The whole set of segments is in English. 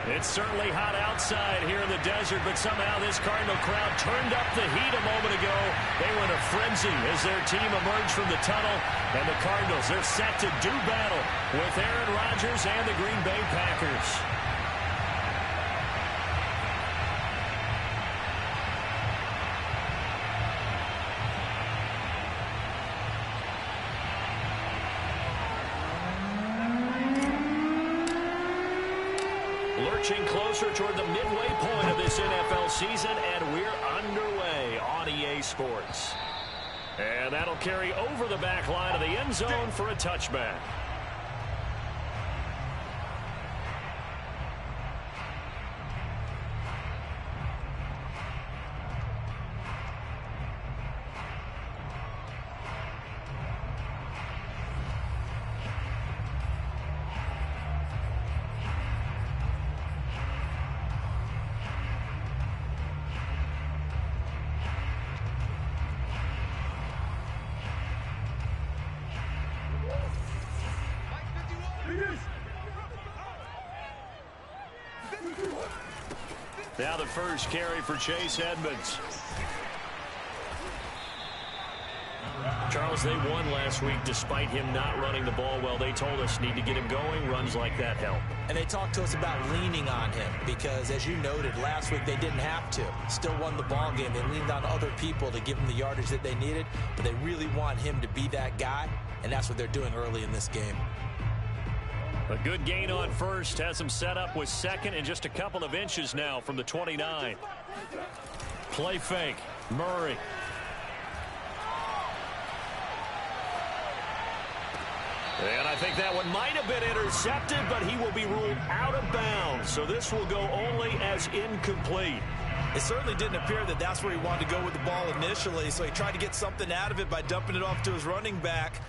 It's certainly hot outside here in the desert, but somehow this Cardinal crowd turned up the heat a moment ago. They were in a frenzy as their team emerged from the tunnel. And the Cardinals, they're set to do battle with Aaron Rodgers and the Green Bay Packers. Lurching closer toward the midway point of this NFL season, and we're underway on EA Sports. And that'll carry over the back line of the end zone for a touchback. Now the first carry for Chase Edmonds. Charles, they won last week despite him not running the ball well. They told us need to get him going. Runs like that help. And they talked to us about leaning on him because, as you noted, last week they didn't have to. Still won the ball game. They leaned on other people to give them the yardage that they needed, but they really want him to be that guy, and that's what they're doing early in this game. A good gain on first. Has him set up with second and just a couple of inches now from the 29. Play fake. Murray. And I think that one might have been intercepted, but he will be ruled out of bounds. So this will go only as incomplete. It certainly didn't appear that that's where he wanted to go with the ball initially, so he tried to get something out of it by dumping it off to his running back.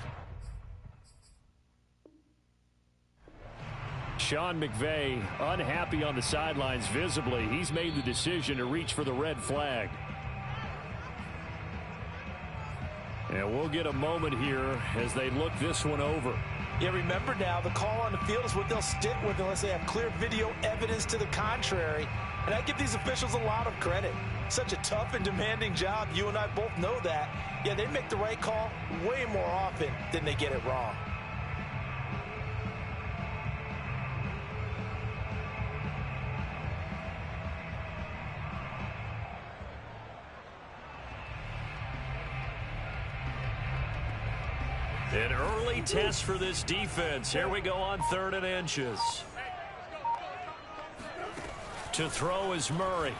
Sean McVay unhappy on the sidelines visibly. He's made the decision to reach for the red flag. And we'll get a moment here as they look this one over. Yeah, remember now, the call on the field is what they'll stick with unless they have clear video evidence to the contrary. And I give these officials a lot of credit. Such a tough and demanding job. You and I both know that. Yeah, they make the right call way more often than they get it wrong. An early test for this defense. Here we go on 3rd and inches. To throw is Murray.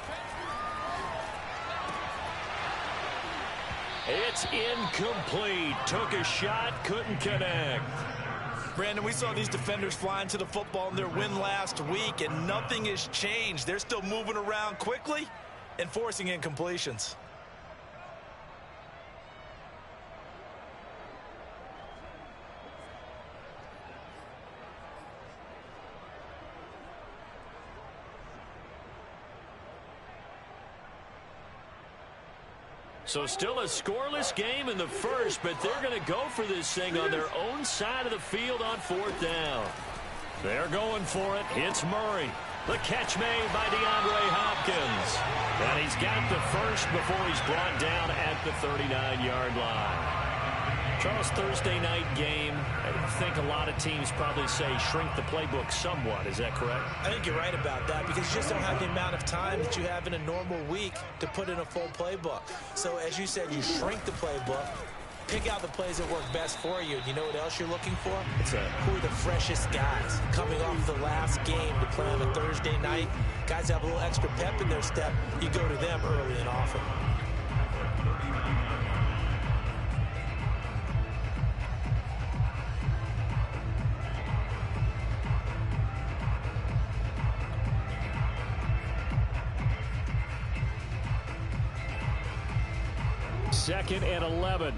It's incomplete. Took a shot, couldn't connect. Brandon, we saw these defenders flying to the football in their win last week, and nothing has changed. They're still moving around quickly and forcing incompletions. So still a scoreless game in the first, but they're going to go for this thing on their own side of the field on 4th down. They're going for it. It's Murray. The catch made by DeAndre Hopkins. And he's got the first before he's brought down at the 39-yard line. Charles, Thursday night game, I think a lot of teams probably say shrink the playbook somewhat. Is that correct? I think you're right about that because you just don't have the amount of time that you have in a normal week to put in a full playbook. So as you said, you shrink the playbook, pick out the plays that work best for you. You know what else you're looking for? Who are the freshest guys coming off the last game to play on a Thursday night? Guys have a little extra pep in their step. You go to them early and often. Second and 11.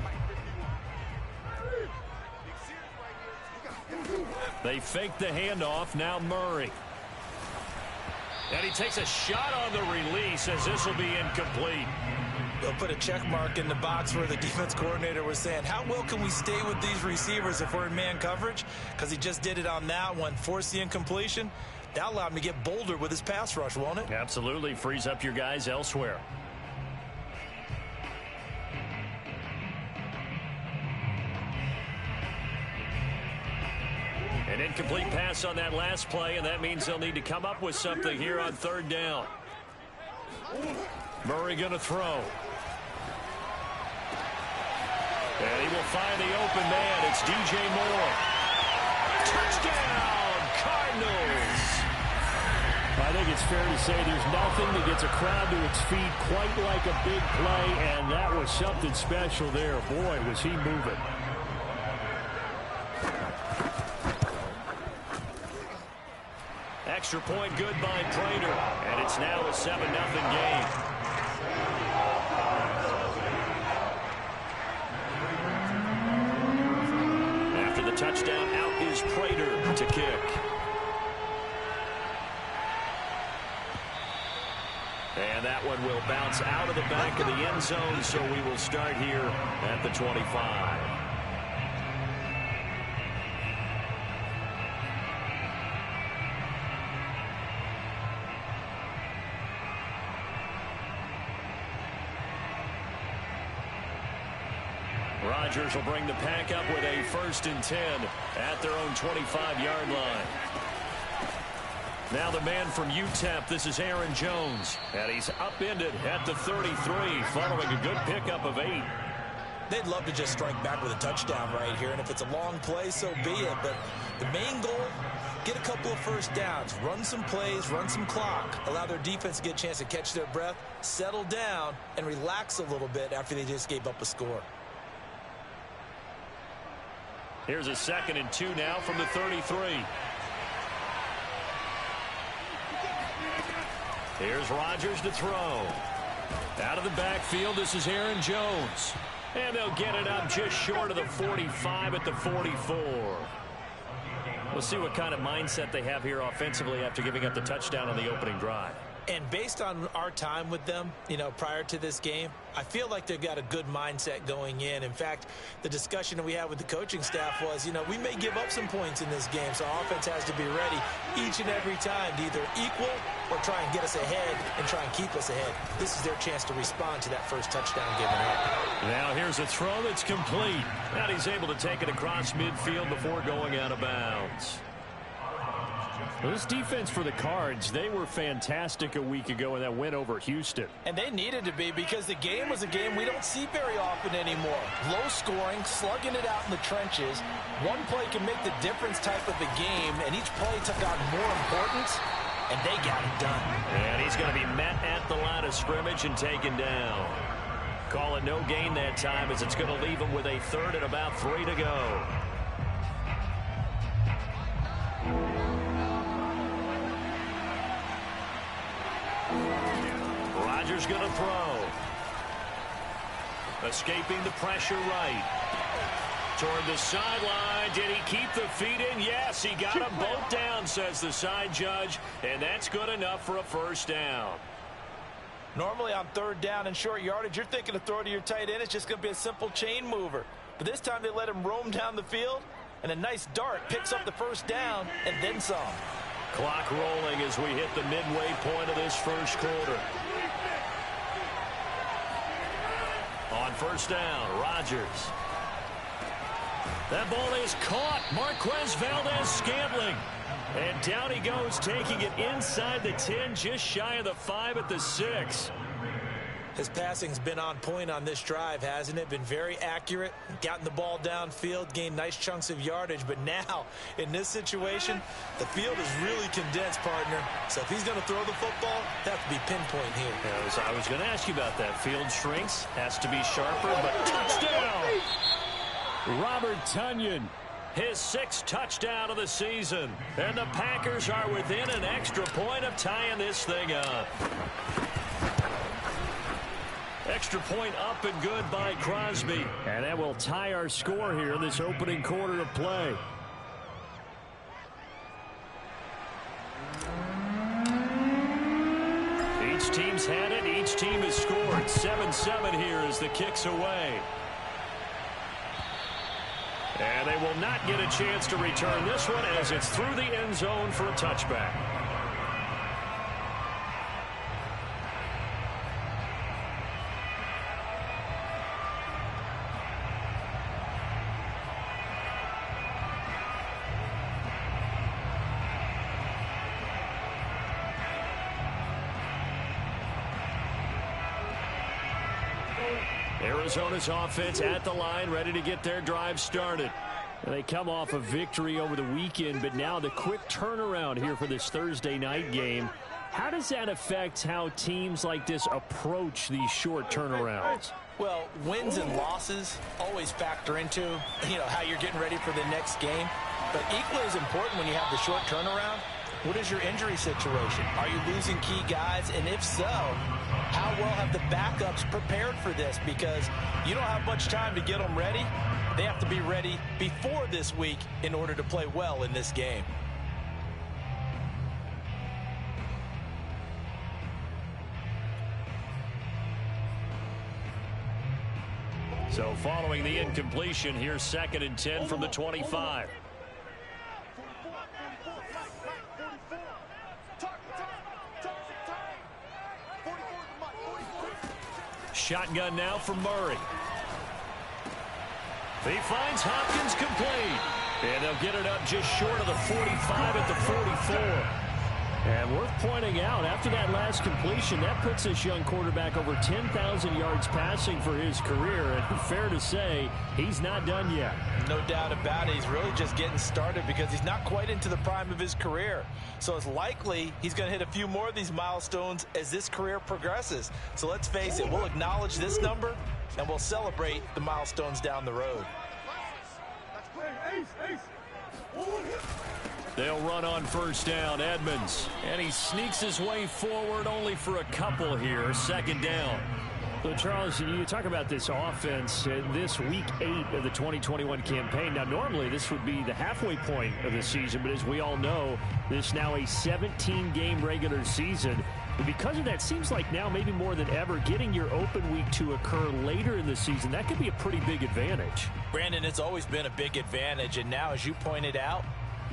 They fake the handoff. Now Murray. And he takes a shot on the release as this will be incomplete. They'll put a check mark in the box where the defense coordinator was saying, how well can we stay with these receivers if we're in man coverage? Because he just did it on that one. Force the incompletion. That'll allow him to get bolder with his pass rush, won't it? Absolutely. Frees up your guys elsewhere. An incomplete pass on that last play, and that means they'll need to come up with something here on third down. Murray going to throw. And he will find the open man. It's DJ Moore. Touchdown, Cardinals! I think it's fair to say there's nothing that gets a crowd to its feet quite like a big play, and that was something special there. Boy, was he moving. Extra point good by Prater, and it's now a 7-0 game. After the touchdown, out is Prater to kick. And that one will bounce out of the back of the end zone, so we will start here at the 25. Rodgers will bring the pack up with a 1st and 10 at their own 25-yard line. Now the man from UTEP, this is Aaron Jones. And he's upended at the 33 following a good pickup of 8. They'd love to just strike back with a touchdown right here, and if it's a long play, so be it. But the main goal, get a couple of first downs, run some plays, run some clock, allow their defense to get a chance to catch their breath, settle down, and relax a little bit after they just gave up a score. Here's a 2nd and 2 now from the 33. Here's Rodgers to throw. Out of the backfield, this is Aaron Jones. And they'll get it up just short of the 45 at the 44. We'll see what kind of mindset they have here offensively after giving up the touchdown on the opening drive. And based on our time with them, prior to this game, I feel like they've got a good mindset going in. In fact, the discussion that we had with the coaching staff was, we may give up some points in this game, so our offense has to be ready each and every time to either equal or try and get us ahead and try and keep us ahead. This is their chance to respond to that first touchdown given up. Now here's a throw that's complete. And he's able to take it across midfield before going out of bounds. Well, this defense for the Cards, they were fantastic a week ago in that win over Houston. And they needed to be, because the game was a game we don't see very often anymore. Low scoring, slugging it out in the trenches. One play can make the difference type of a game, and each play took on more importance, and they got it done. And he's going to be met at the line of scrimmage and taken down. Call it no gain that time, as it's going to leave him with a 3rd and about 3 to go. Rodgers going to throw. Escaping the pressure right. Toward the sideline. Did he keep the feet in? Yes, he got them both down, says the side judge. And that's good enough for a 1st down. Normally on 3rd down and short yardage, you're thinking to throw to your tight end. It's just going to be a simple chain mover. But this time they let him roam down the field. And a nice dart picks up the 1st down and then some. Clock rolling as we hit the midway point of this 1st quarter. On 1st down, Rodgers. That ball is caught. Marquez Valdez-Scantling. And down he goes, taking it inside the 10, just shy of the 5 at the 6. His passing's been on point on this drive, hasn't it? Been very accurate, gotten the ball downfield, gained nice chunks of yardage. But now, in this situation, the field is really condensed, partner. So if he's going to throw the football, that has to be pinpoint here. I was going to ask you about that. Field shrinks, has to be sharper, but touchdown! Robert Tonyan. His 6th touchdown of the season. And the Packers are within an extra point of tying this thing up. Extra point up and good by Crosby. And that will tie our score here in this opening quarter of play. Each team's had it. Each team has scored. 7-7 here as the kick's away. And they will not get a chance to return this one as it's through the end zone for a touchback. Arizona's offense at the line, ready to get their drive started. And they come off a victory over the weekend, but now the quick turnaround here for this Thursday night game. How does that affect how teams like this approach these short turnarounds? Well, wins and losses always factor into, how you're getting ready for the next game. But equally as important when you have the short turnaround, what is your injury situation? Are you losing key guys? And if so, how well have the backups prepared for this? Because you don't have much time to get them ready. They have to be ready before this week in order to play well in this game. So following the incompletion, here's 2nd and 10 from the 25. Shotgun now from Murray. He finds Hopkins complete. And they'll get it up just short of the 45 at the 44. And worth pointing out, after that last completion, that puts this young quarterback over 10,000 yards passing for his career. And fair to say, he's not done yet. No doubt about it. He's really just getting started because he's not quite into the prime of his career. So it's likely he's going to hit a few more of these milestones as this career progresses. So let's face it, we'll acknowledge this number and we'll celebrate the milestones down the road. They'll run on first down, Edmonds. And he sneaks his way forward only for a couple here. 2nd down. So, Charles, you talk about this offense this week 8 of the 2021 campaign. Now, normally this would be the halfway point of the season, but as we all know, this is now a 17-game regular season. And because of that, seems like now maybe more than ever, getting your open week to occur later in the season, that could be a pretty big advantage. Brandon, it's always been a big advantage, and now, as you pointed out,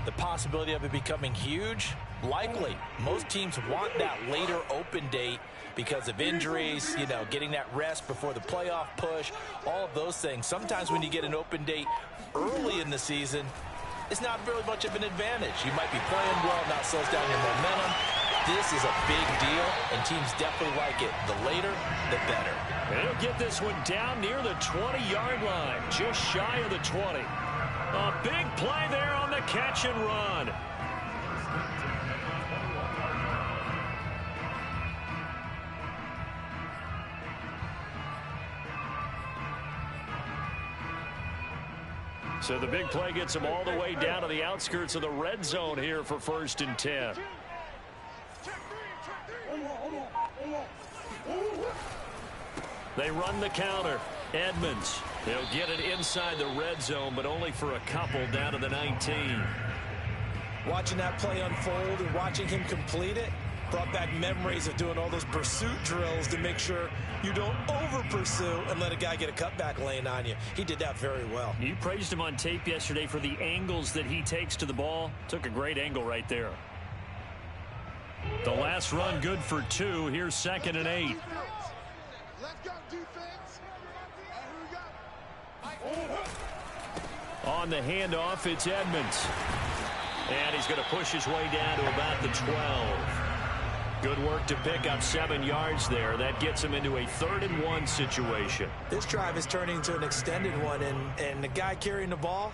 the possibility of it becoming huge, likely. Most teams want that later open date because of injuries, getting that rest before the playoff push, all of those things. Sometimes when you get an open date early in the season, it's not really much of an advantage. You might be playing well, not slows down your momentum. This is a big deal, and teams definitely like it. The later, the better. And he'll get this one down near the 20-yard line, just shy of the 20. A big play there on the catch and run. So the big play gets him all the way down to the outskirts of the red zone here for 1st and 10. They run the counter. Edmonds. He'll get it inside the red zone, but only for a couple down to the 19. Watching that play unfold and watching him complete it brought back memories of doing all those pursuit drills to make sure you don't over-pursue and let a guy get a cutback lane on you. He did that very well. You praised him on tape yesterday for the angles that he takes to the ball. Took a great angle right there. The last run good for 2. Here's 2nd and 8. On the handoff, it's Edmonds. And he's going to push his way down to about the 12. Good work to pick up 7 yards there. That gets him into a 3rd and 1 situation. This drive is turning into an extended one, and the guy carrying the ball,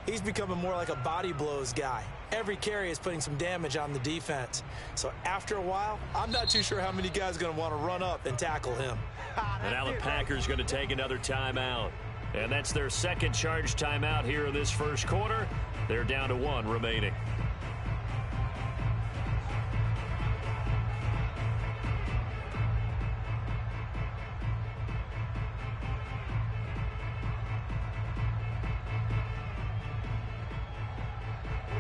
he's becoming more like a body blows guy. Every carry is putting some damage on the defense. So after a while, I'm not too sure how many guys are going to want to run up and tackle him. And now the Packers going to take another timeout. And that's their 2nd charge timeout here in this 1st quarter. They're down to 1 remaining.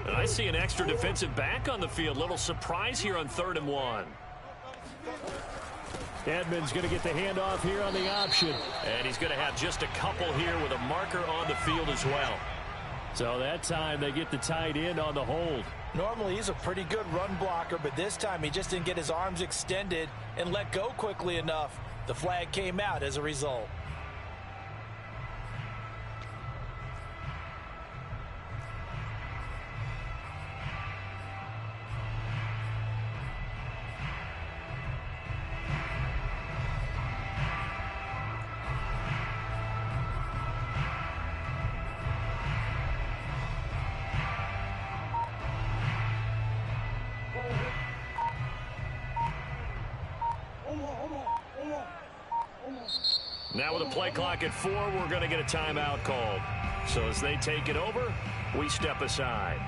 And I see an extra defensive back on the field. Little surprise here on 3rd and 1. Edmonds going to get the handoff here on the option. And he's going to have just a couple here with a marker on the field as well. So that time they get the tight end on the hold. Normally he's a pretty good run blocker, but this time he just didn't get his arms extended and let go quickly enough. The flag came out as a result. Now with a play clock at 4, we're going to get a timeout called. So as they take it over, we step aside.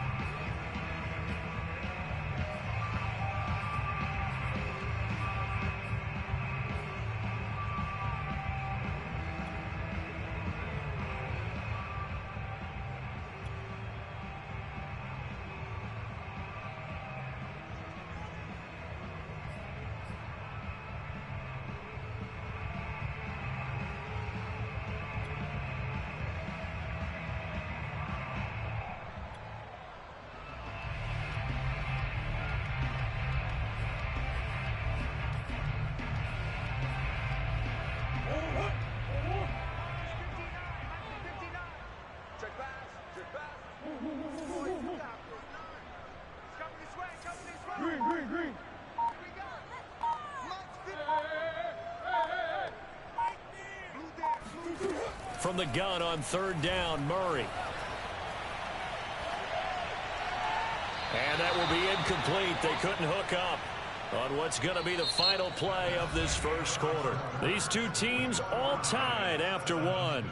From the gun on 3rd down, Murray. And that will be incomplete. They couldn't hook up on what's going to be the final play of this first quarter. These two teams all tied after 1.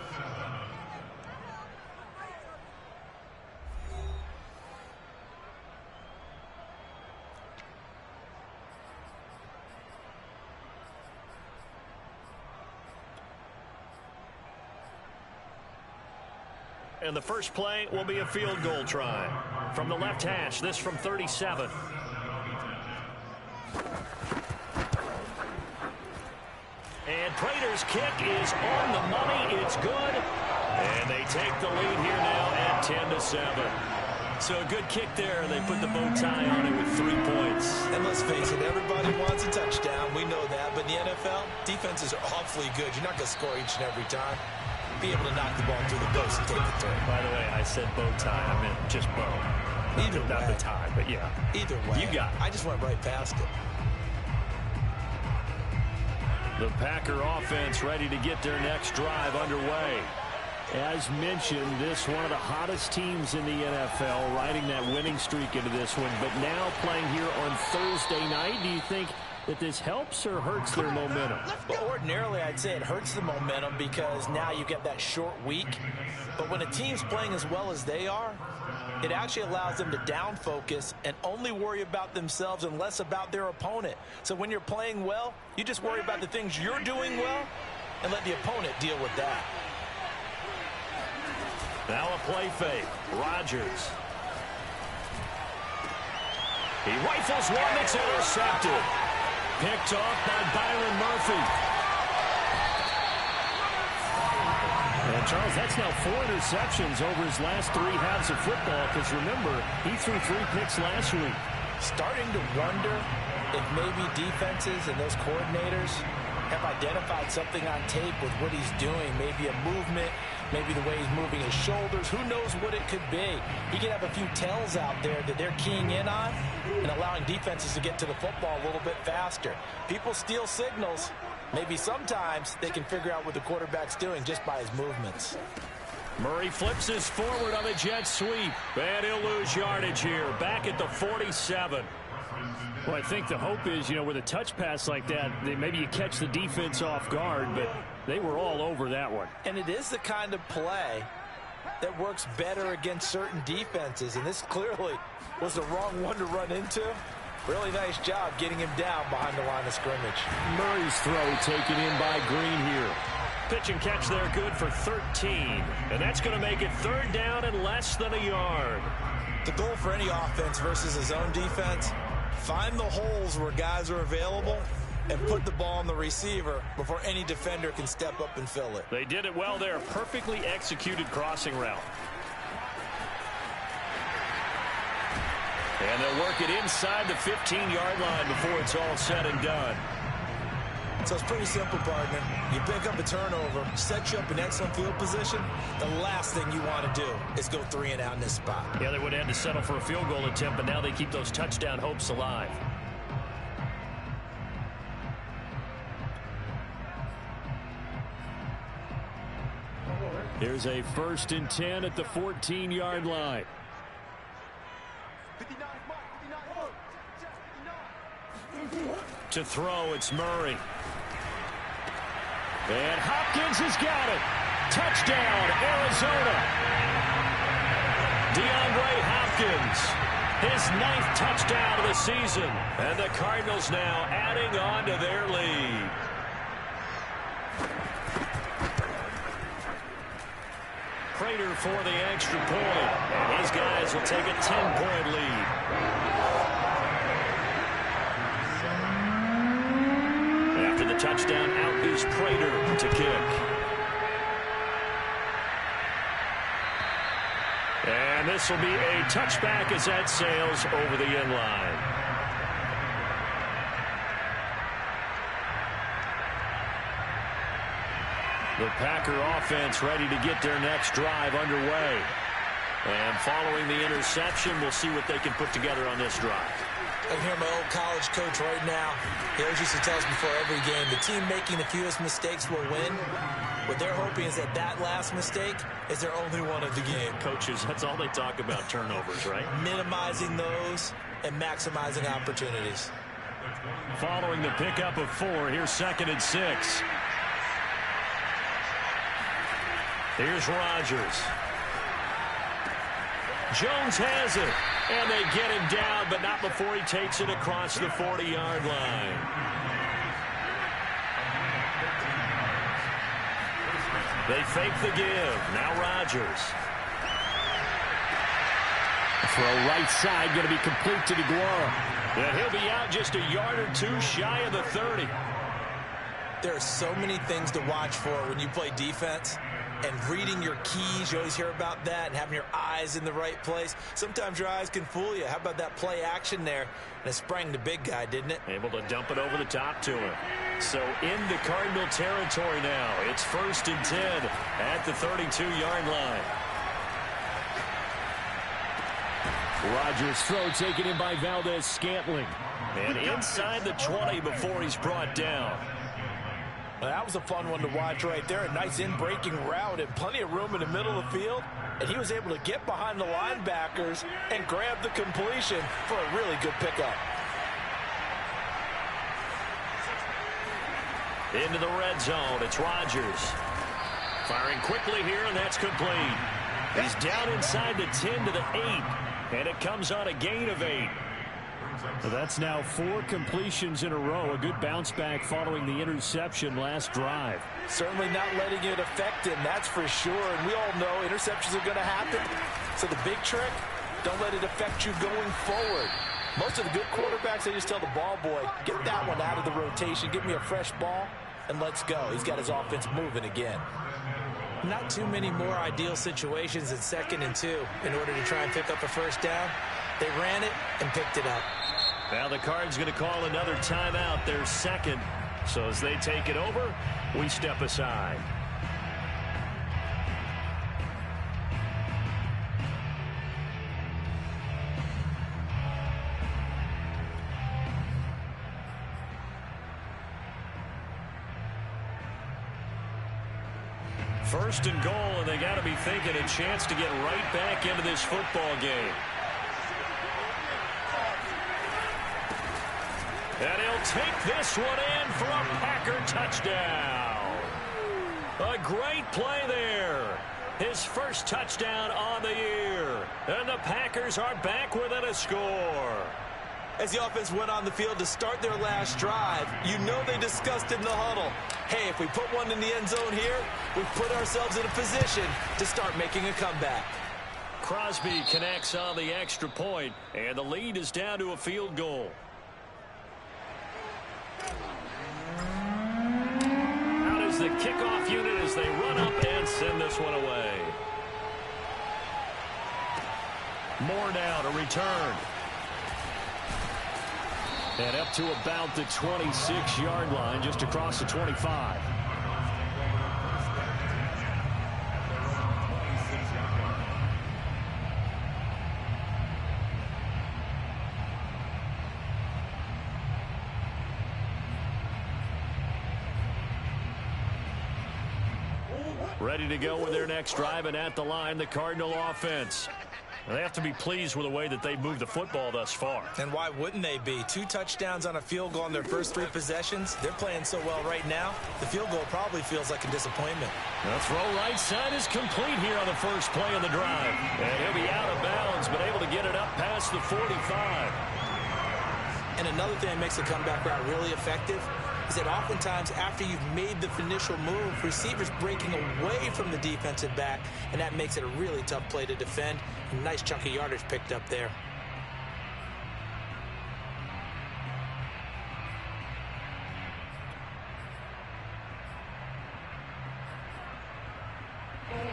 And the first play will be a field goal try. From the left hash, this from 37. And Prater's kick is on the money. It's good. And they take the lead here now at 10-7. So a good kick there. They put the bow tie on it with 3 points. And let's face it, everybody wants a touchdown. We know that. But in the NFL, defenses are awfully good. You're not going to score each and every time. Be able to knock the ball through the post and take the throw. By the way, I said bow tie. I meant just bow. Either way. Not the tie, but yeah. Either way. You got it. I just went right past it. The Packer offense ready to get their next drive underway. As mentioned, this one of the hottest teams in the NFL, riding that winning streak into this one. But now playing here on Thursday night, do you think that this helps or hurts their momentum? Well, ordinarily, I'd say it hurts the momentum because now you get that short week. But when a team's playing as well as they are, it actually allows them to down focus and only worry about themselves and less about their opponent. So when you're playing well, you just worry about the things you're doing well and let the opponent deal with that. Now a play fake. Rodgers. He rifles one that's intercepted. Picked off by Byron Murphy. And Charles, that's now 4 interceptions over his last 3 halves of football, because remember, he threw 3 picks last week. Starting to wonder if maybe defenses and those coordinators have identified something on tape with what he's doing. Maybe a movement, maybe the way he's moving his shoulders. Who knows what it could be? He could have a few tells out there that they're keying in on and allowing defenses to get to the football a little bit faster. People steal signals. Maybe sometimes they can figure out what the quarterback's doing just by his movements. Murray flips this forward on a jet sweep. And he'll lose yardage here. Back at the 47. Well, I think the hope is, with a touch pass like that, maybe you catch the defense off guard, but they were all over that one. And it is the kind of play that works better against certain defenses, and this clearly was the wrong one to run into. Really nice job getting him down behind the line of scrimmage. Murray's throw taken in by Green here. Pitch and catch there, good for 13. And that's going to make it 3rd down and less than a yard. The goal for any offense versus his own defense, find the holes where guys are available and put the ball on the receiver before any defender can step up and fill it. They did it well there. Perfectly executed crossing route. And they'll work it inside the 15-yard line before it's all said and done. So it's pretty simple, partner. You pick up a turnover, set you up in excellent field position. The last thing you want to do is go 3 and out in this spot. Yeah, they would have had to settle for a field goal attempt, but now they keep those touchdown hopes alive. Here's a 1st and 10 at the 14-yard line. To throw, it's Murray. And Hopkins has got it. Touchdown, Arizona. DeAndre Hopkins, his 9th touchdown of the season. And the Cardinals now adding on to their lead. Prater for the extra point. And his guys will take a 10-point lead. After the touchdown, out is Prater to kick. And this will be a touchback as that sails over the end line. The Packer offense ready to get their next drive underway. And following the interception, we'll see what they can put together on this drive. I can hear my old college coach right now. He always used to tell us before every game, the team making the fewest mistakes will win. What they're hoping is that that last mistake is their only one of the game. Coaches, that's all they talk about, turnovers, right? Minimizing those and maximizing opportunities. Following the pickup of 4, here's 2nd and 6. Here's Rodgers. Jones has it, and they get him down, but not before he takes it across the 40-yard line. They fake the give. Now Rodgers. Throw right side, going to be complete to DeGuara. And he'll be out just a yard or 2 shy of the 30. There are so many things to watch for when you play defense. And reading your keys, you always hear about that, and having your eyes in the right place. Sometimes your eyes can fool you. How about that play action there? And it sprang the big guy, didn't it? Able to dump it over the top to him. So into Cardinal territory now. It's 1st and 10 at the 32-yard line. Rodgers' throw taken in by Valdez-Scantling. And inside the 20 before he's brought down. Well, that was a fun one to watch right there. A nice in-breaking route and plenty of room in the middle of the field. And he was able to get behind the linebackers and grab the completion for a really good pickup. Into the red zone, it's Rodgers. Firing quickly here, and that's complete. He's down inside the 10 to the 8, and it comes on a gain of 8. So that's now 4 completions in a row. A good bounce back following the interception last drive. Certainly not letting it affect him, that's for sure. And we all know interceptions are going to happen. So the big trick, don't let it affect you going forward. Most of the good quarterbacks, they just tell the ball boy, get that one out of the rotation, give me a fresh ball, and let's go. He's got his offense moving again. Not too many more ideal situations in 2nd and 2 in order to try and pick up a first down. They ran it and picked it up. Now the Cards going to call another timeout, their 2nd. So as they take it over, we step aside. First and goal, and they got to be thinking a chance to get right back into this football game. And he'll take this one in for a Packer touchdown. A great play there. His first touchdown on the year. And the Packers are back within a score. As the offense went on the field to start their last drive, you know they discussed in the huddle, hey, if we put one in the end zone here, we put ourselves in a position to start making a comeback. Crosby connects on the extra point, and the lead is down to a field goal. Out is the kickoff unit as they run up and send this one away. Moore now to return. And up to about the 26-yard line, just across the 25. Ready to go with their next drive, and at the line, the Cardinal offense. They have to be pleased with the way that they've moved the football thus far. And why wouldn't they be? 2 touchdowns on a field goal in their first 3 possessions. They're playing so well right now, the field goal probably feels like a disappointment. The throw right side is complete here on the first play of the drive. And he'll be out of bounds, but able to get it up past the 45. And another thing that makes the comeback route really effective is that oftentimes after you've made the initial move, receivers breaking away from the defensive back, and that makes it a really tough play to defend. A nice chunk of yardage picked up there.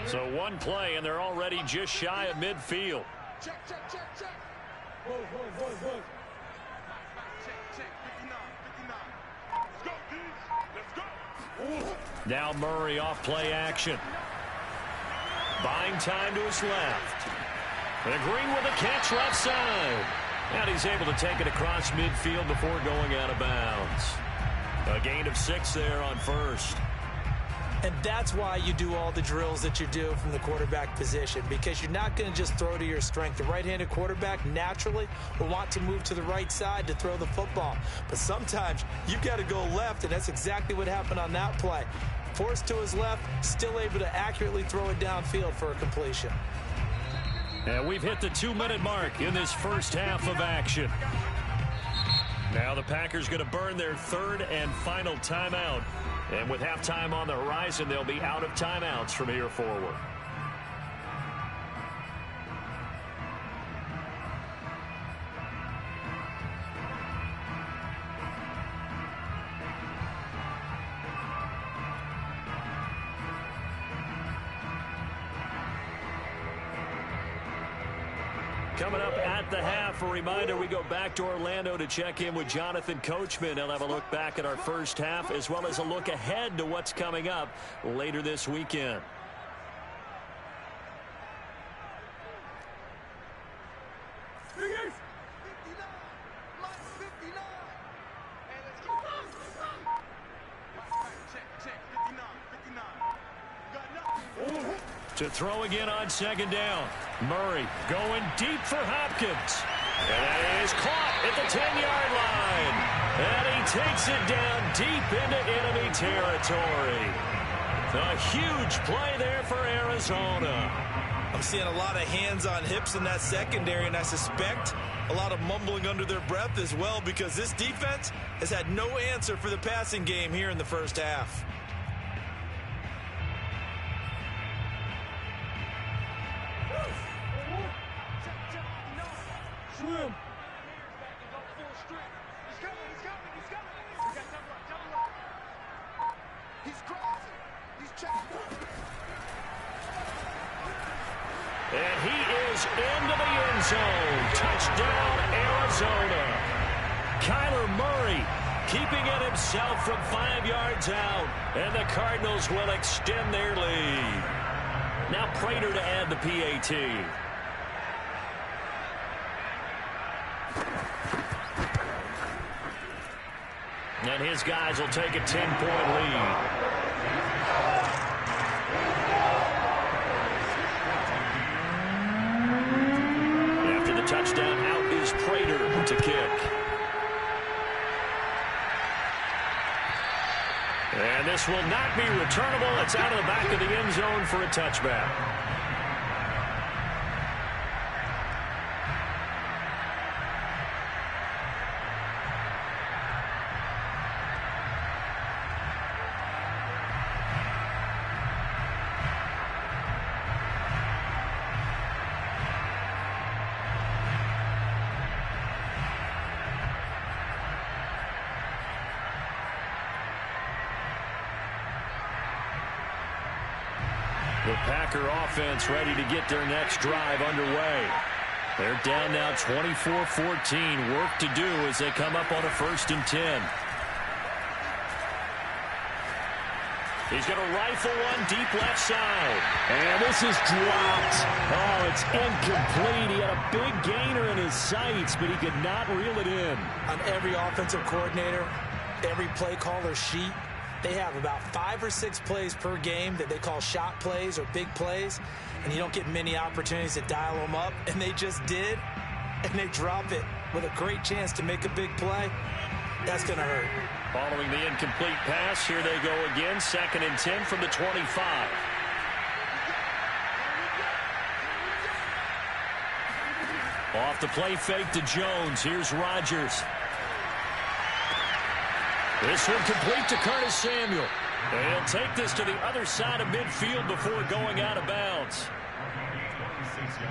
So one play, and they're already just shy of midfield. Check. Whoa. Check. 59. Let's go. Now Murray off play action. Buying time to his left. And Green with a catch left side. And he's able to take it across midfield before going out of bounds. A gain of 6 there on first. And that's why you do all the drills that you do from the quarterback position, because you're not going to just throw to your strength. The right-handed quarterback naturally will want to move to the right side to throw the football. But sometimes you've got to go left, and that's exactly what happened on that play. Forced to his left, still able to accurately throw it downfield for a completion. And we've hit the 2-minute mark in this first half of action. Now the Packers going to burn their 3rd and final timeout. And with halftime on the horizon, they'll be out of timeouts from here forward. Coming up at the half, a reminder, we go back to Orlando to check in with Jonathan Coachman. He'll have a look back at our first half as well as a look ahead to what's coming up later this weekend. To throw again on 2nd down. Murray going deep for Hopkins. And that is caught at the 10-yard line. And he takes it down deep into enemy territory. A huge play there for Arizona. I'm seeing a lot of hands on hips in that secondary, and I suspect a lot of mumbling under their breath as well, because this defense has had no answer for the passing game here in the first half. And he is into the end zone. Touchdown, Arizona. Kyler Murray keeping it himself from 5 yards out. And the Cardinals will extend their lead. Now Prater to add the PAT. And his guys will take a 10-point lead. After the touchdown, out is Prater to kick. And this will not be returnable. It's out of the back of the end zone for a touchback. The Packer offense ready to get their next drive underway. They're down now 24-14. Work to do as they come up on a 1st and 10. He's going to rifle one deep left side. And this is dropped. Oh, it's incomplete. He had a big gainer in his sights, but he could not reel it in. On every offensive coordinator, every play caller sheet, They have about 5 or 6 plays per game that they call shot plays or big plays, and you don't get many opportunities to dial them up, and they just did, and they drop it with a great chance to make a big play. That's going to hurt. Following the incomplete pass, here they go again, 2nd and 10 from the 25. Off the play fake to Jones. Here's Rodgers. This one complete to Curtis Samuel. They'll take this to the other side of midfield before going out of bounds.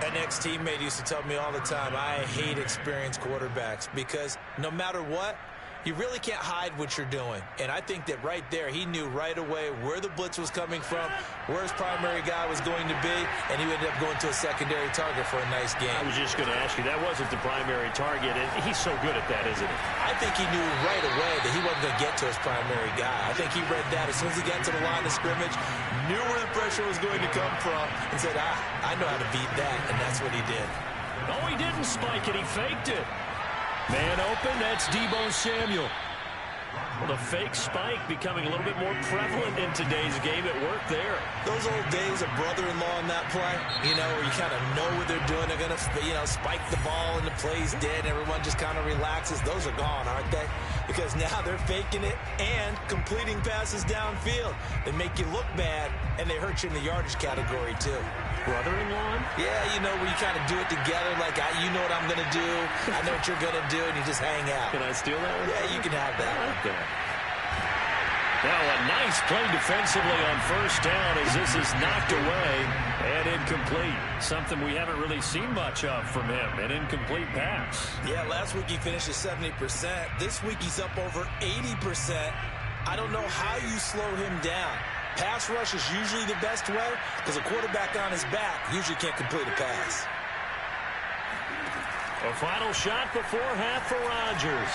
An ex-teammate used to tell me all the time, I hate experienced quarterbacks because no matter what, you really can't hide what you're doing. And I think that right there, he knew right away where the blitz was coming from, where his primary guy was going to be, and he ended up going to a secondary target for a nice game. I was just going to ask you, that wasn't the primary target, and he's so good at that, isn't he? I think he knew right away that he wasn't going to get to his primary guy. I think he read that as soon as he got to the line of scrimmage, knew where the pressure was going to come from, and said, I know how to beat that, and that's what he did. No, he didn't spike it. He faked it. Man open, that's Deebo Samuel. Well, the fake spike becoming a little bit more prevalent in today's game. It worked there. Those old days of brother-in-law in that play, where you kind of know what they're doing. They're going to, spike the ball and the play's dead. Everyone just kind of relaxes. Those are gone, aren't they? Because now they're faking it and completing passes downfield. They make you look bad, and they hurt you in the yardage category, too. Brother-in-law? Yeah, where you kind of do it together, like, you know what I'm going to do, I know what you're going to do, and you just hang out. Can I steal that one? Yeah, you can have that. I like that. Now a nice play defensively on 1st down as this is knocked away and incomplete. Something we haven't really seen much of from him, an incomplete pass. Yeah, last week he finished at 70%. This week he's up over 80%. I don't know how you slow him down. Pass rush is usually the best way because a quarterback on his back usually can't complete a pass. A final shot before half for Rodgers.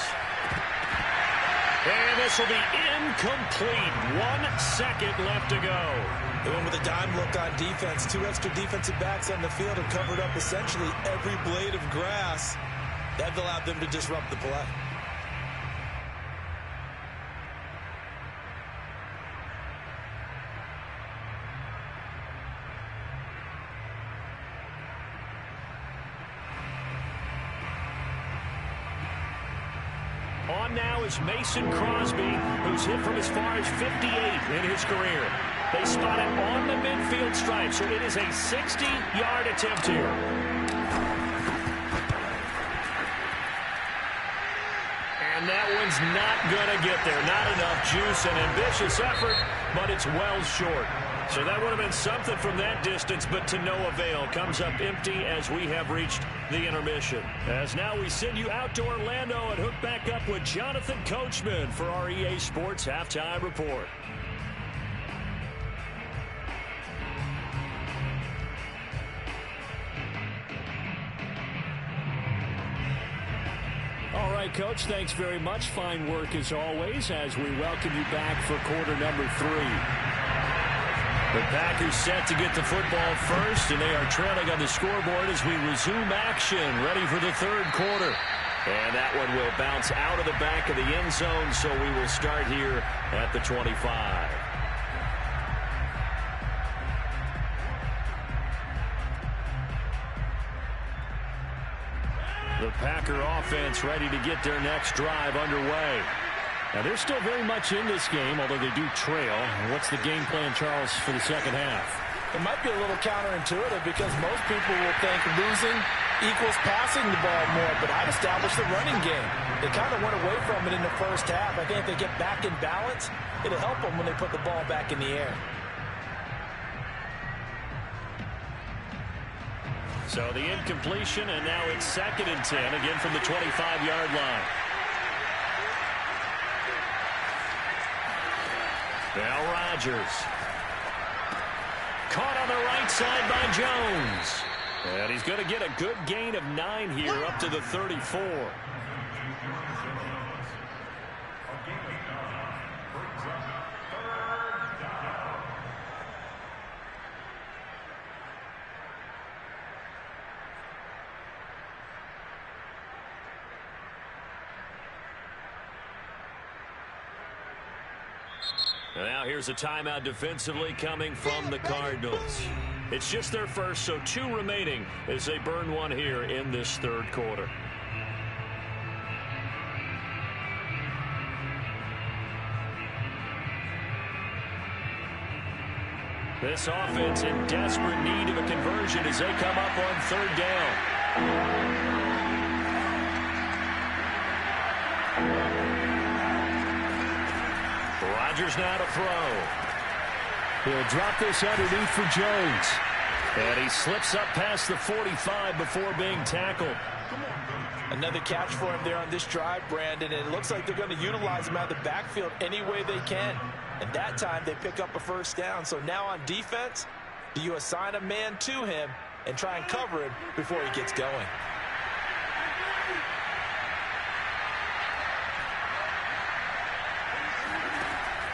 And this will be incomplete. 1 second left to go. They went with a dime look on defense. 2 extra defensive backs on the field and covered up essentially every blade of grass. That allowed them to disrupt the play. On now is Mason Crosby, who's hit from as far as 58 in his career. They spot it on the midfield stripe, so it is a 60-yard attempt here. And that one's not going to get there. Not enough juice, an ambitious effort, but it's well short. So that would have been something from that distance, but to no avail. Comes up empty as we have reached the intermission. As now we send you out to Orlando and hook back up with Jonathan Coachman for our EA Sports Halftime Report. All right, Coach, thanks very much. Fine work as always as we welcome you back for quarter number 3. The Packers set to get the football first, and they are trailing on the scoreboard as we resume action, ready for the 3rd quarter. And that one will bounce out of the back of the end zone, so we will start here at the 25. The Packer offense ready to get their next drive underway. Now, they're still very much in this game, although they do trail. What's the game plan, Charles, for the second half? It might be a little counterintuitive because most people will think losing equals passing the ball more, but I'd establish the running game. They kind of went away from it in the first half. I think if they get back in balance, it'll help them when they put the ball back in the air. So the incompletion, and now it's 2nd and 10, again from the 25-yard line. Now Rodgers. Caught on the right side by Jones. And he's going to get a good gain of 9 here up to the 34. Now here's a timeout defensively coming from the Cardinals. It's just their first, so 2 remaining as they burn one here in this third quarter. This offense in desperate need of a conversion as they come up on third down. Rodgers now to throw. He'll drop this underneath for Jones. And he slips up past the 45 before being tackled. Another catch for him there on this drive, Brandon, and it looks like they're going to utilize him out of the backfield any way they can. And that time they pick up a first down. So now on defense, do you assign a man to him and try and cover him before he gets going?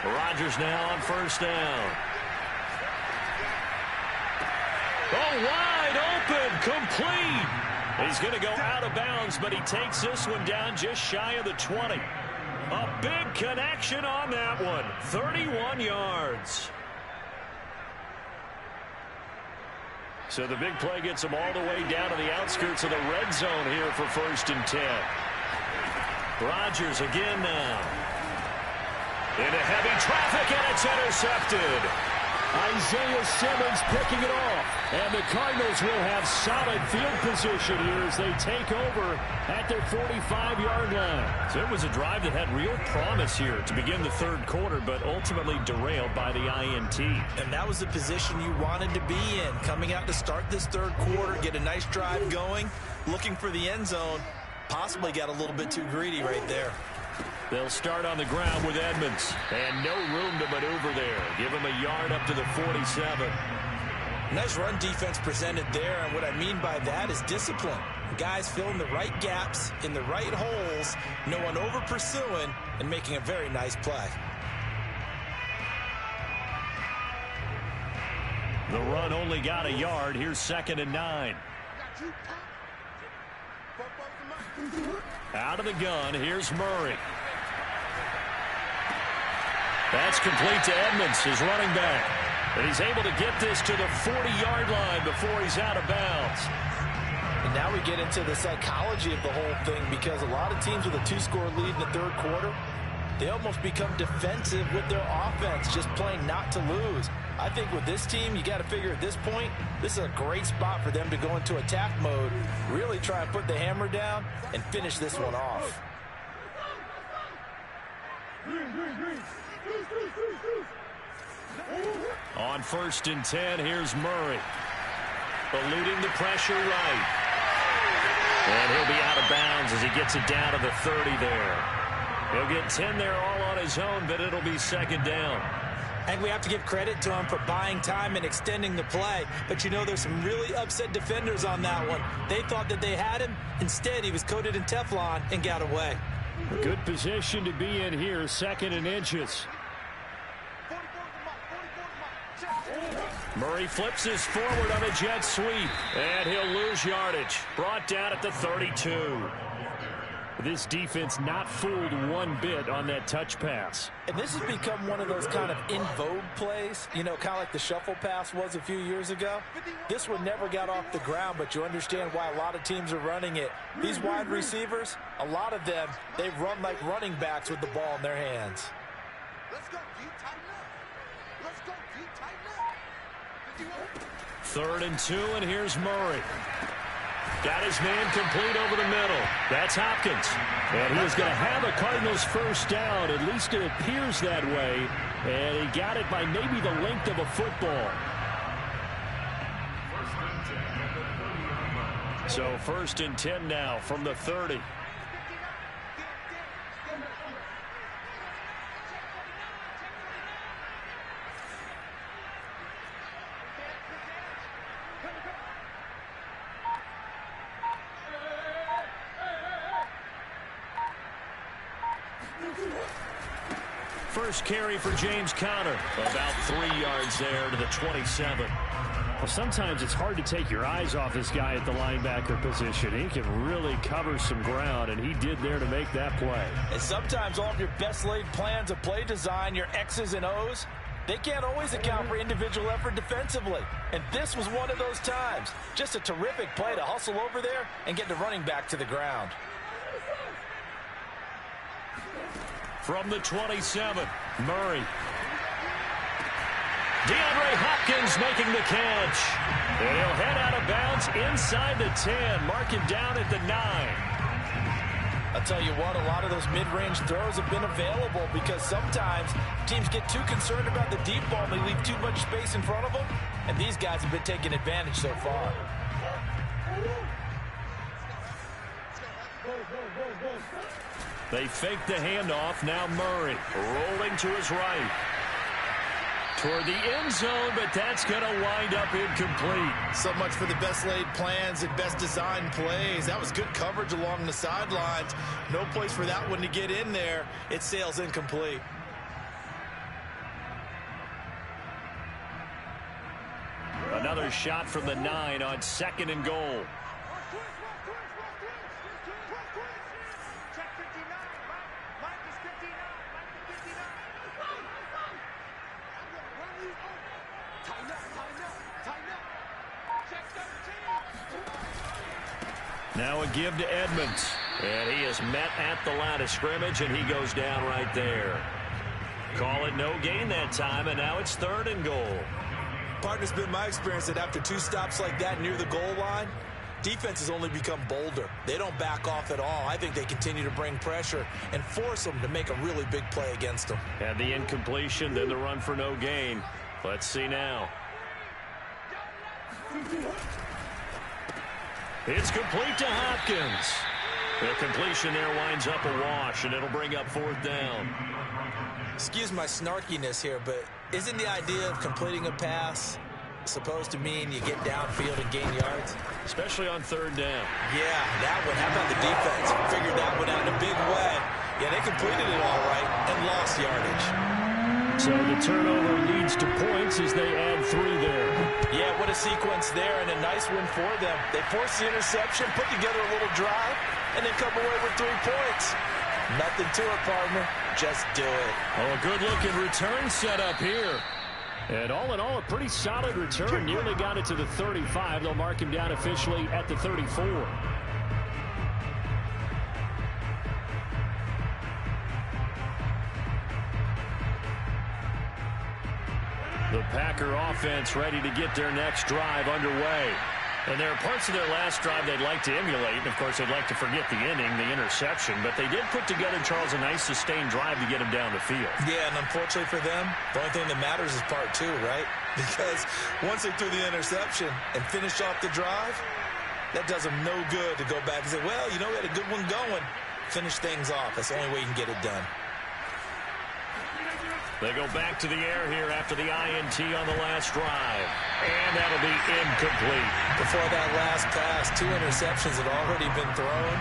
Rodgers now on first down. Oh, wide open, complete. He's going to go out of bounds, but he takes this one down just shy of the 20. A big connection on that one. 31 yards. So the big play gets him all the way down to the outskirts of the red zone here for 1st and 10. Rodgers again now. Into heavy traffic, and it's intercepted. Isaiah Simmons picking it off. And the Cardinals will have solid field position here as they take over at their 45-yard line. So it was a drive that had real promise here to begin the third quarter, but ultimately derailed by the INT. And that was the position you wanted to be in. Coming out to start this third quarter, get a nice drive going, looking for the end zone. Possibly got a little bit too greedy right there. They'll start on the ground with Edmonds. And no room to maneuver there. Give him a yard up to the 47. Nice run defense presented there, and what I mean by that is discipline. Guys filling the right gaps in the right holes, no one over pursuing, and making a very nice play. The run only got a yard. Here's 2nd and 9. Out of the gun, here's Murray. That's complete to Edmonds, his running back. And he's able to get this to the 40-yard line before he's out of bounds. And now we get into the psychology of the whole thing, because a lot of teams with a 2-score lead in the third quarter, they almost become defensive with their offense, just playing not to lose. I think with this team, you got to figure at this point, this is a great spot for them to go into attack mode, really try and put the hammer down and finish this one off. On 1st and 10, here's Murray. Eluding the pressure right. And he'll be out of bounds as he gets it down to the 30 there. He'll get 10 there all on his own, but it'll be 2nd down. I think we have to give credit to him for buying time and extending the play. But you know, there's some really upset defenders on that one. They thought that they had him. Instead, he was coated in Teflon and got away. Good position to be in here, 2nd and inches. Murray flips this forward on a jet sweep, and he'll lose yardage. Brought down at the 32. This defense not fooled one bit on that touch pass. And this has become one of those kind of in vogue plays, you know, kind of like the shuffle pass was a few years ago. This one never got off the ground, but you understand why a lot of teams are running it. These wide receivers, a lot of them, they run like running backs with the ball in their hands. Let's go, deep, tighten up. Let's go, deep, tighten up. 3rd and 2, and here's Murray. Got his man complete over the middle. That's Hopkins. And he is going to have a Cardinals first down. At least it appears that way. And he got it by maybe the length of a football. So 1st and 10 now from the 30. First carry for James Conner. About 3 yards there to the 27. Well, sometimes it's hard to take your eyes off this guy at the linebacker position. He can really cover some ground, and he did there to make that play. And sometimes all of your best laid plans of play design, your X's and O's, they can't always account for individual effort defensively. And this was one of those times. Just a terrific play to hustle over there and get the running back to the ground. From the 27, Murray. DeAndre Hopkins making the catch. And he'll head out of bounds inside the 10. Mark him down at the 9. I'll tell you what, a lot of those mid-range throws have been available because sometimes teams get too concerned about the deep ball and they leave too much space in front of them. And these guys have been taking advantage so far. They fake the handoff. Now Murray rolling to his right. Toward the end zone, but that's going to wind up incomplete. So much for the best laid plans and best designed plays. That was good coverage along the sidelines. No place for that one to get in there. It sails incomplete. Another shot from the 9 on 2nd and goal. Now a give to Edmonds. And he is met at the line of scrimmage, and he goes down right there. Call it no gain that time, and now it's 3rd and goal. Partner's been my experience that after 2 stops like that near the goal line, defenses only become bolder. They don't back off at all. I think they continue to bring pressure and force them to make a really big play against them. And the incompletion, then the run for no gain. Let's see now. It's complete to Hopkins. The completion there winds up a wash, and it'll bring up 4th down. Excuse my snarkiness here, but isn't the idea of completing a pass supposed to mean you get downfield and gain yards? Especially on 3rd down. Yeah, that one. How about the defense? Figured that one out in a big way. Yeah, they completed it all right and lost yardage. So the turnover leads to points as they add 3 there. Yeah, what a sequence there, and a nice win for them. They forced the interception, put together a little drive, and then come away with 3 points. Nothing to it, partner. Just do it. Oh, a good-looking return set up here. And all in all, a pretty solid return. Nearly got it to the 35. They'll mark him down officially at the 34. The Packer offense ready to get their next drive underway. And there are parts of their last drive they'd like to emulate. And, of course, they'd like to forget the inning, the interception. But they did put together, Charles, a nice sustained drive to get him down the field. Yeah, and unfortunately for them, the only thing that matters is part 2, right? Because once they threw the interception and finished off the drive, that does them no good to go back and say, well, you know, we had a good one going. Finish things off. That's the only way you can get it done. They go back to the air here after the INT on the last drive. And that'll be incomplete. Before that last pass, 2 interceptions had already been thrown.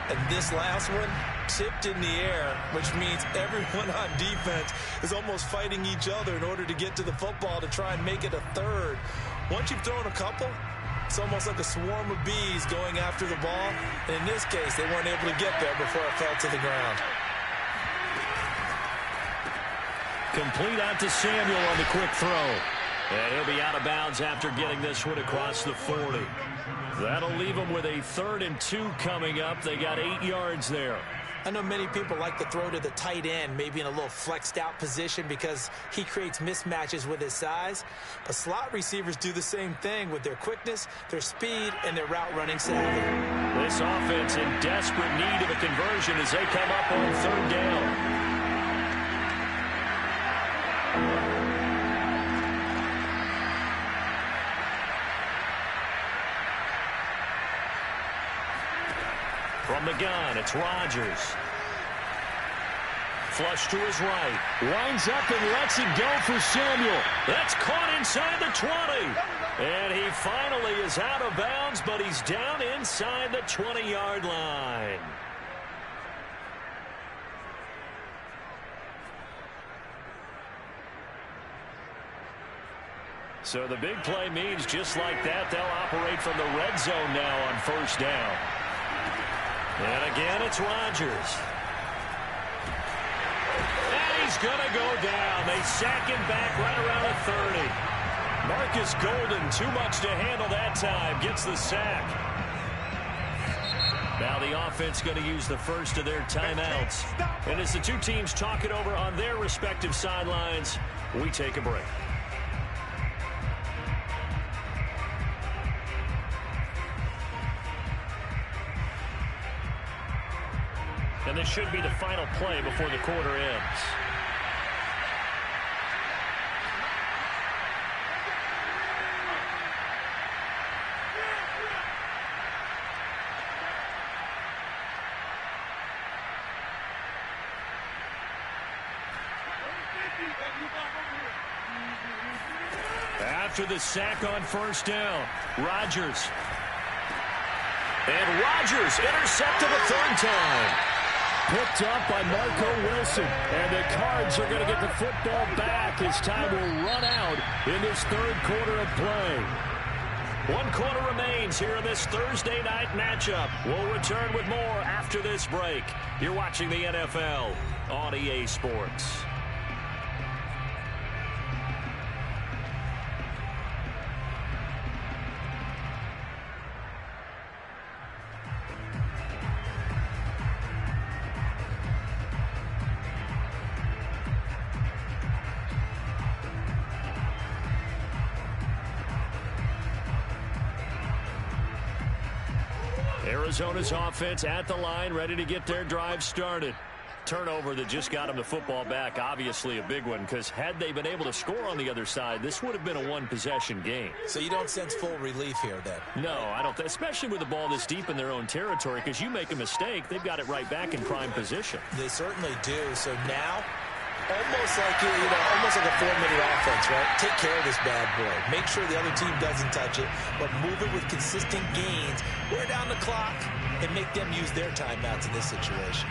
And this last one tipped in the air, which means everyone on defense is almost fighting each other in order to get to the football to try and make it a 3rd. Once you've thrown a couple, it's almost like a swarm of bees going after the ball. And in this case, they weren't able to get there before it fell to the ground. Complete out to Samuel on the quick throw. And he'll be out of bounds after getting this one across the 40. That'll leave them with a 3rd and 2 coming up. They got 8 yards there. I know many people like to throw to the tight end, maybe in a little flexed out position because he creates mismatches with his size. But slot receivers do the same thing with their quickness, their speed, and their route running savvy. This offense in desperate need of a conversion as they come up on 3rd down. From the gun, it's Rodgers. Flush to his right. Winds up and lets it go for Samuel. That's caught inside the 20. And he finally is out of bounds, but he's down inside the 20-yard line. So the big play means just like that, they'll operate from the red zone now on first down. And again, it's Rodgers. And he's going to go down. They sack him back right around the 30. Marcus Golden, too much to handle that time, gets the sack. Now the offense going to use the first of their timeouts. And as the two teams talk it over on their respective sidelines, we take a break. And this should be the final play before the quarter ends. After the sack on first down, Rodgers. And Rodgers intercepted a third time. Picked up by Marco Wilson. And the Cards are going to get the football back as time will run out in this third quarter of play. 1 quarter remains here in this Thursday night matchup. We'll return with more after this break. You're watching the NFL on EA Sports. Arizona's offense at the line, ready to get their drive started. Turnover that just got them the football back, obviously a big one, because had they been able to score on the other side, this would have been a one-possession game. So you don't sense full relief here, then? No, I don't, especially with the ball this deep in their own territory, because you make a mistake, they've got it right back in prime position. They certainly do. So now, almost like almost like a 4-minute offense, right? Take care of this bad boy. Make sure the other team doesn't touch it, but move it with consistent gains. Wear down the clock and make them use their timeouts in this situation.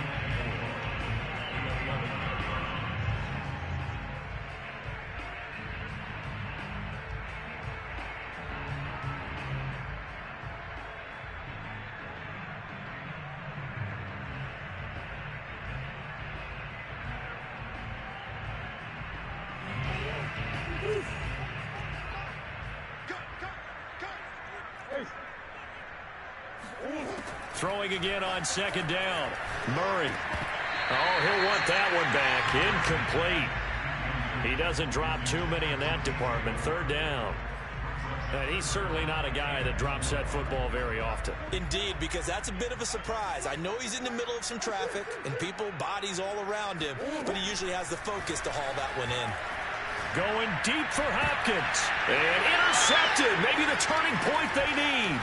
Throwing again on second down. Murray. Oh, he'll want that one back. Incomplete. He doesn't drop too many in that department. Third down. And he's certainly not a guy that drops that football very often. Indeed, because that's a bit of a surprise. I know he's in the middle of some traffic and people, bodies all around him, but he usually has the focus to haul that one in. Going deep for Hopkins. And intercepted. Maybe the turning point they need.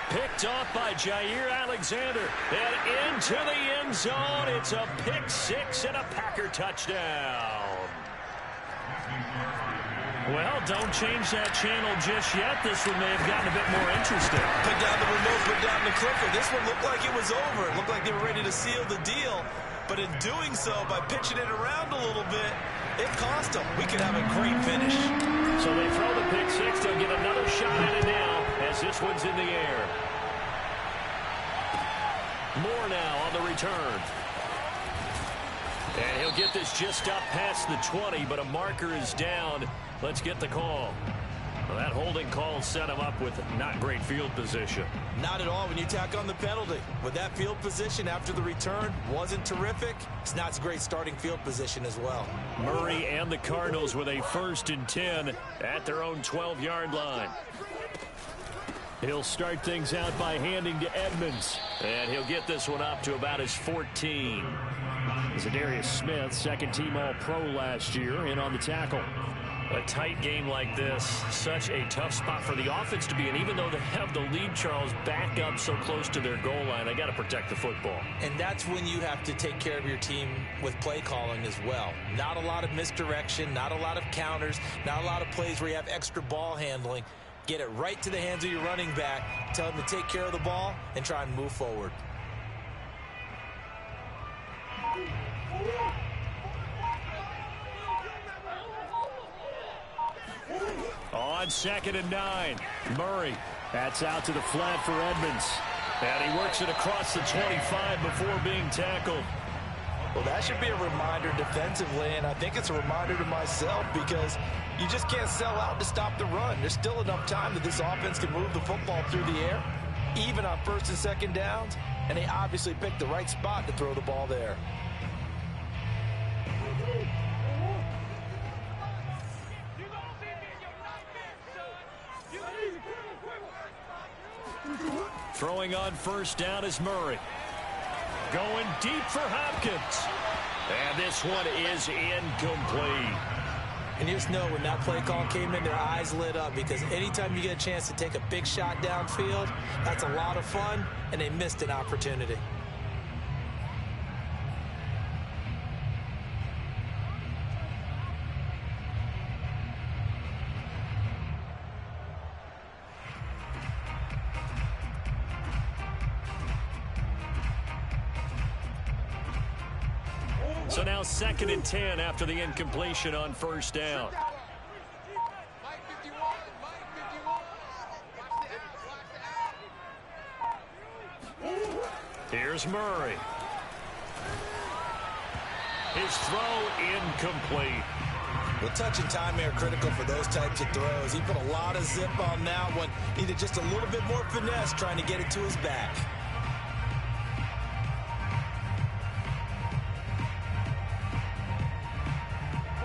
Picked off by Jair Alexander. And into the end zone. It's a pick six and a Packer touchdown. Well, don't change that channel just yet. This one may have gotten a bit more interesting. Put down the remote, put down the clicker. This one looked like it was over. It looked like they were ready to seal the deal. But in doing so, by pitching it around a little bit, it cost them. We could have a great finish. So they throw the pick six. They'll get another shot at it now as this one's in the air. More now on the return. And he'll get this just up past the 20, but a marker is down. Let's get the call. Well, that holding call set him up with not great field position. Not at all when you tack on the penalty. With that field position after the return wasn't terrific. It's not a great starting field position as well. Murray and the Cardinals with a 1st and 10 at their own 12-yard line. He'll start things out by handing to Edmonds. And he'll get this one up to about his 14. Zadarius Smith, second-team All-Pro last year, in on the tackle. A tight game like this, such a tough spot for the offense to be in. Even though they have the lead, Charles, back up so close to their goal line, they got to protect the football. And that's when you have to take care of your team with play calling as well. Not a lot of misdirection, not a lot of counters, not a lot of plays where you have extra ball handling. Get it right to the hands of your running back. Tell him to take care of the ball and try and move forward. On on 2nd and 9. Murray. That's out to the flat for Edmonds. And he works it across the 25 before being tackled. Well, that should be a reminder defensively, and I think it's a reminder to myself because you just can't sell out to stop the run. There's still enough time that this offense can move the football through the air, even on 1st and 2nd downs, and they obviously picked the right spot to throw the ball there. Throwing on 1st down is Murray. Going deep for Hopkins. And this one is incomplete. And you just know when that play call came in, their eyes lit up because anytime you get a chance to take a big shot downfield, that's a lot of fun, and they missed an opportunity. So now 2nd and 10 after the incompletion on 1st down. Here's Murray. His throw incomplete. Well, touch and time are critical for those types of throws. He put a lot of zip on that one. Needed just a little bit more finesse trying to get it to his back.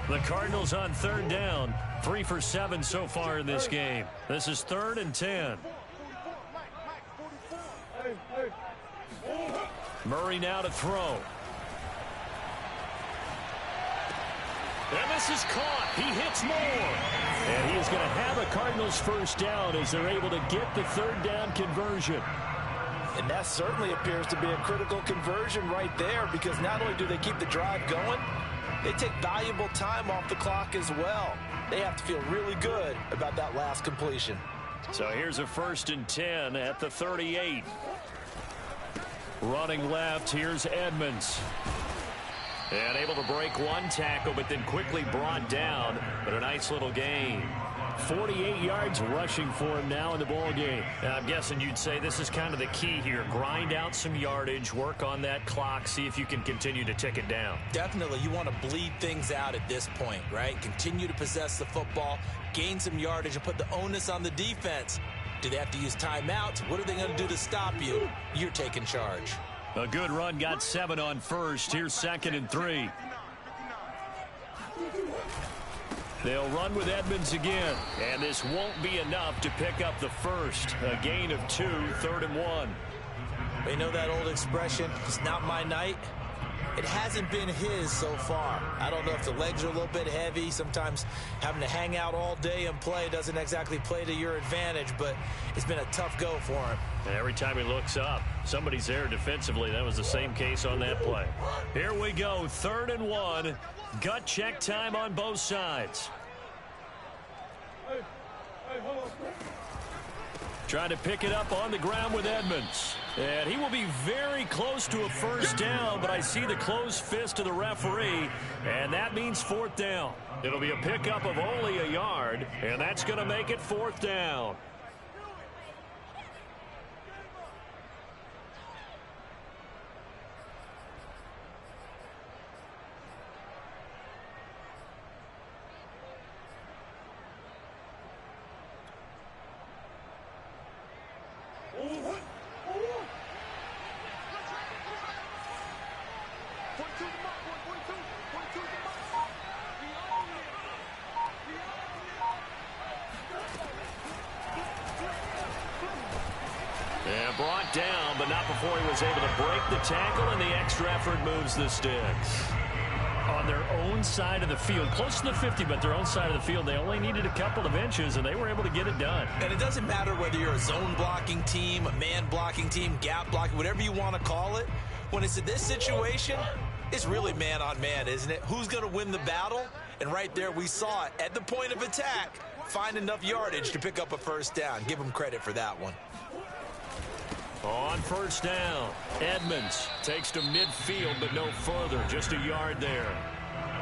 The Cardinals on 3rd down. 3 for 7 so far in this game. This is 3rd and 10. Murray now to throw. And this is caught. He hits more. And he is going to have a Cardinals 1st down as they're able to get the 3rd down conversion. And that certainly appears to be a critical conversion right there because not only do they keep the drive going, they take valuable time off the clock as well. They have to feel really good about that last completion. So here's a 1st and 10 at the 38. Running left, here's Edmonds. And able to break one tackle, but then quickly brought down. But a nice little gain. 48 yards rushing for him now in the ball game. I'm guessing you'd say this is kind of the key here. Grind out some yardage, work on that clock, see if you can continue to tick it down. Definitely. You want to bleed things out at this point, right? Continue to possess the football, gain some yardage, and put the onus on the defense. Do they have to use timeouts? What are they going to do to stop you? You're taking charge. A good run, got 7 on 1st. Here's 2nd and 3. They'll run with Edmonds again. And this won't be enough to pick up the 1st. A gain of 2, 3rd and 1. You know that old expression, it's not my night? It hasn't been his so far. I don't know if the legs are a little bit heavy. Sometimes having to hang out all day and play doesn't exactly play to your advantage, but it's been a tough go for him. And every time he looks up, somebody's there defensively. That was the same case on that play. Here we go, 3rd and 1. Gut check time on both sides. Trying to pick it up on the ground with Edmonds. And he will be very close to a 1st down, but I see the closed fist of the referee, and that means 4th down. It'll be a pickup of only a yard, and that's going to make it 4th down. And brought down, but not before he was able to break the tackle, and the extra effort moves the sticks. On their own side of the field, close to the 50, but their own side of the field, they only needed a couple of inches, and they were able to get it done. And it doesn't matter whether you're a zone blocking team, a man blocking team, gap blocking, whatever you want to call it. When it's in this situation, it's really man on man, isn't it? Who's going to win the battle? And right there, we saw it at the point of attack. Find enough yardage to pick up a 1st down. Give them credit for that one. On 1st down, Edmonds takes to midfield, but no further. Just a yard there.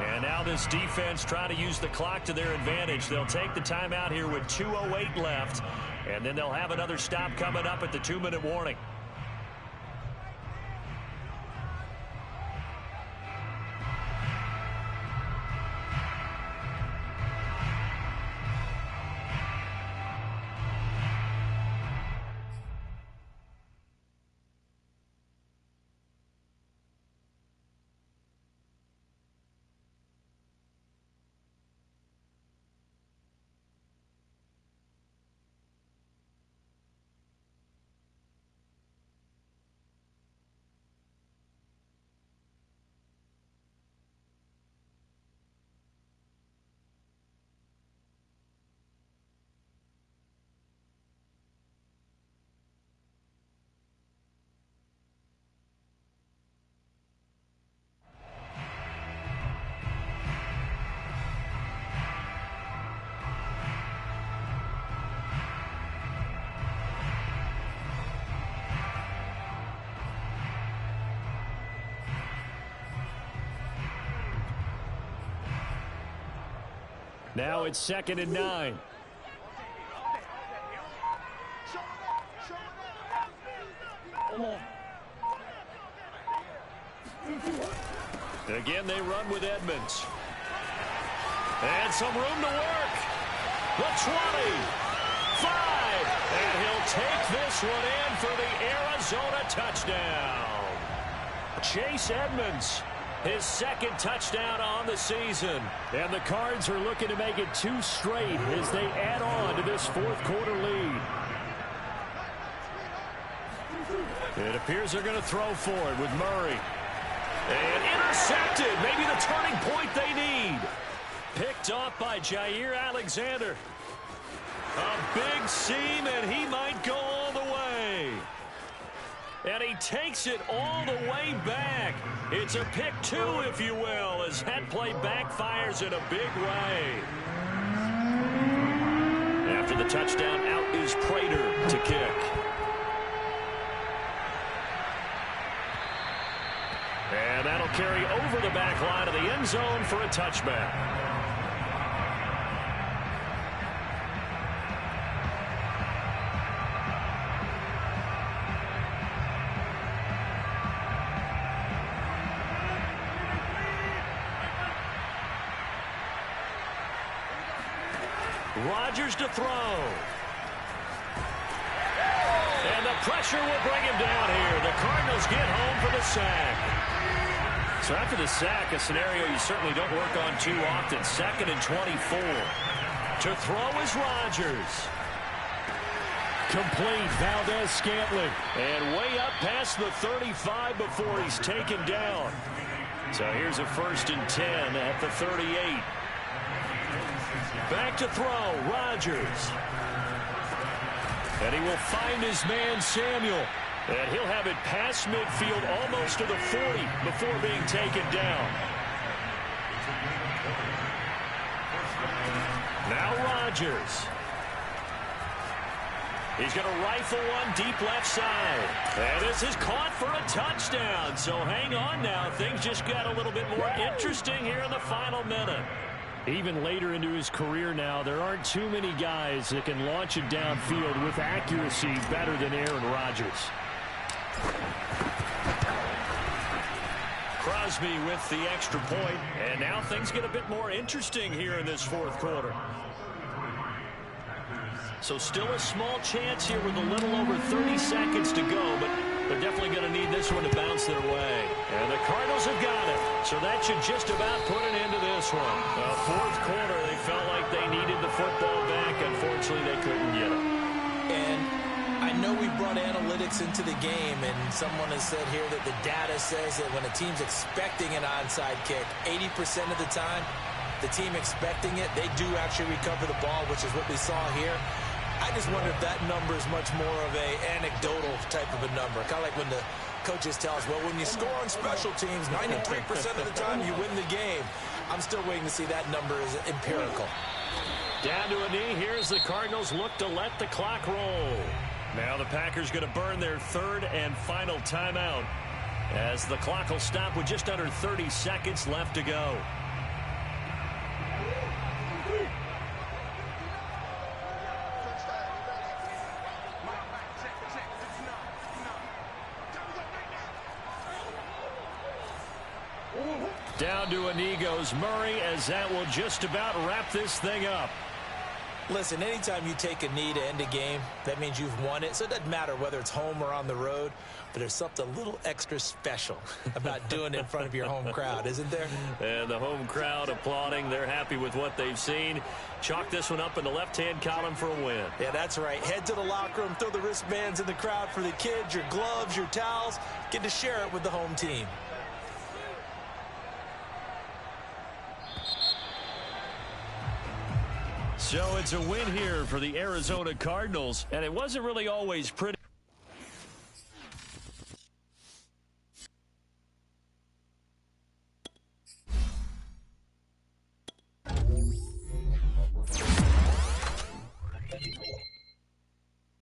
And now this defense trying to use the clock to their advantage. They'll take the timeout here with 2:08 left, and then they'll have another stop coming up at the 2-minute warning. Now it's 2nd and 9. Again, they run with Edmonds. And some room to work. The 20. 5. And he'll take this one in for the Arizona touchdown. Chase Edmonds, his 2nd touchdown on the season. And the Cards are looking to make it 2 straight as they add on to this 4th quarter lead. It appears they're going to throw for it with Murray. And intercepted. Maybe the turning point they need. Picked off by Jair Alexander. A big seam, and he might go all the way. And he takes it all the way back. It's a pick 2, if you will, as that play backfires in a big way. After the touchdown, out is Prater to kick. And that'll carry over the back line of the end zone for a touchback. Rodgers to throw. And the pressure will bring him down here. The Cardinals get home for the sack. So after the sack, a scenario you certainly don't work on too often. 2nd and 24. To throw is Rodgers. Complete. Valdez-Scantling. And way up past the 35 before he's taken down. So here's a 1st and 10 at the 38. Back to throw, Rodgers. And he will find his man, Samuel. And he'll have it past midfield almost to the 40 before being taken down. Now Rodgers. He's going to rifle one deep left side. And this is caught for a touchdown. So hang on now. Things just got a little bit more interesting here in the final minute. Even later into his career now, there aren't too many guys that can launch it downfield with accuracy better than Aaron Rodgers. Crosby with the extra point, and now things get a bit more interesting here in this 4th quarter. So still a small chance here with a little over 30 seconds to go, but they're definitely going to need this one to bounce their way. And the Cardinals have got it. So that should just about put an end to this one. 4th quarter, they felt like they needed the football back. Unfortunately, they couldn't get it. And I know we brought analytics into the game, and someone has said here that the data says that when a team's expecting an onside kick, 80% of the time, the team expecting it, they do actually recover the ball, which is what we saw here. I just wonder if that number is much more of a anecdotal type of a number. Kind of like when the coaches tell us, well, when you score on special teams, 93% of the time you win the game. I'm still waiting to see that number is empirical. Down to a knee. Here's the Cardinals look to let the clock roll. Now the Packers going to burn their 3rd and final timeout as the clock will stop with just under 30 seconds left to go. Down to a knee goes Murray, as that will just about wrap this thing up. Listen, anytime you take a knee to end a game, that means you've won it. So it doesn't matter whether it's home or on the road, but there's something a little extra special about doing it in front of your home crowd, isn't there? And the home crowd applauding. They're happy with what they've seen. Chalk this one up in the left-hand column for a win. Yeah, that's right. Head to the locker room, throw the wristbands in the crowd for the kids, your gloves, your towels. Get to share it with the home team. So it's a win here for the Arizona Cardinals, and it wasn't really always pretty.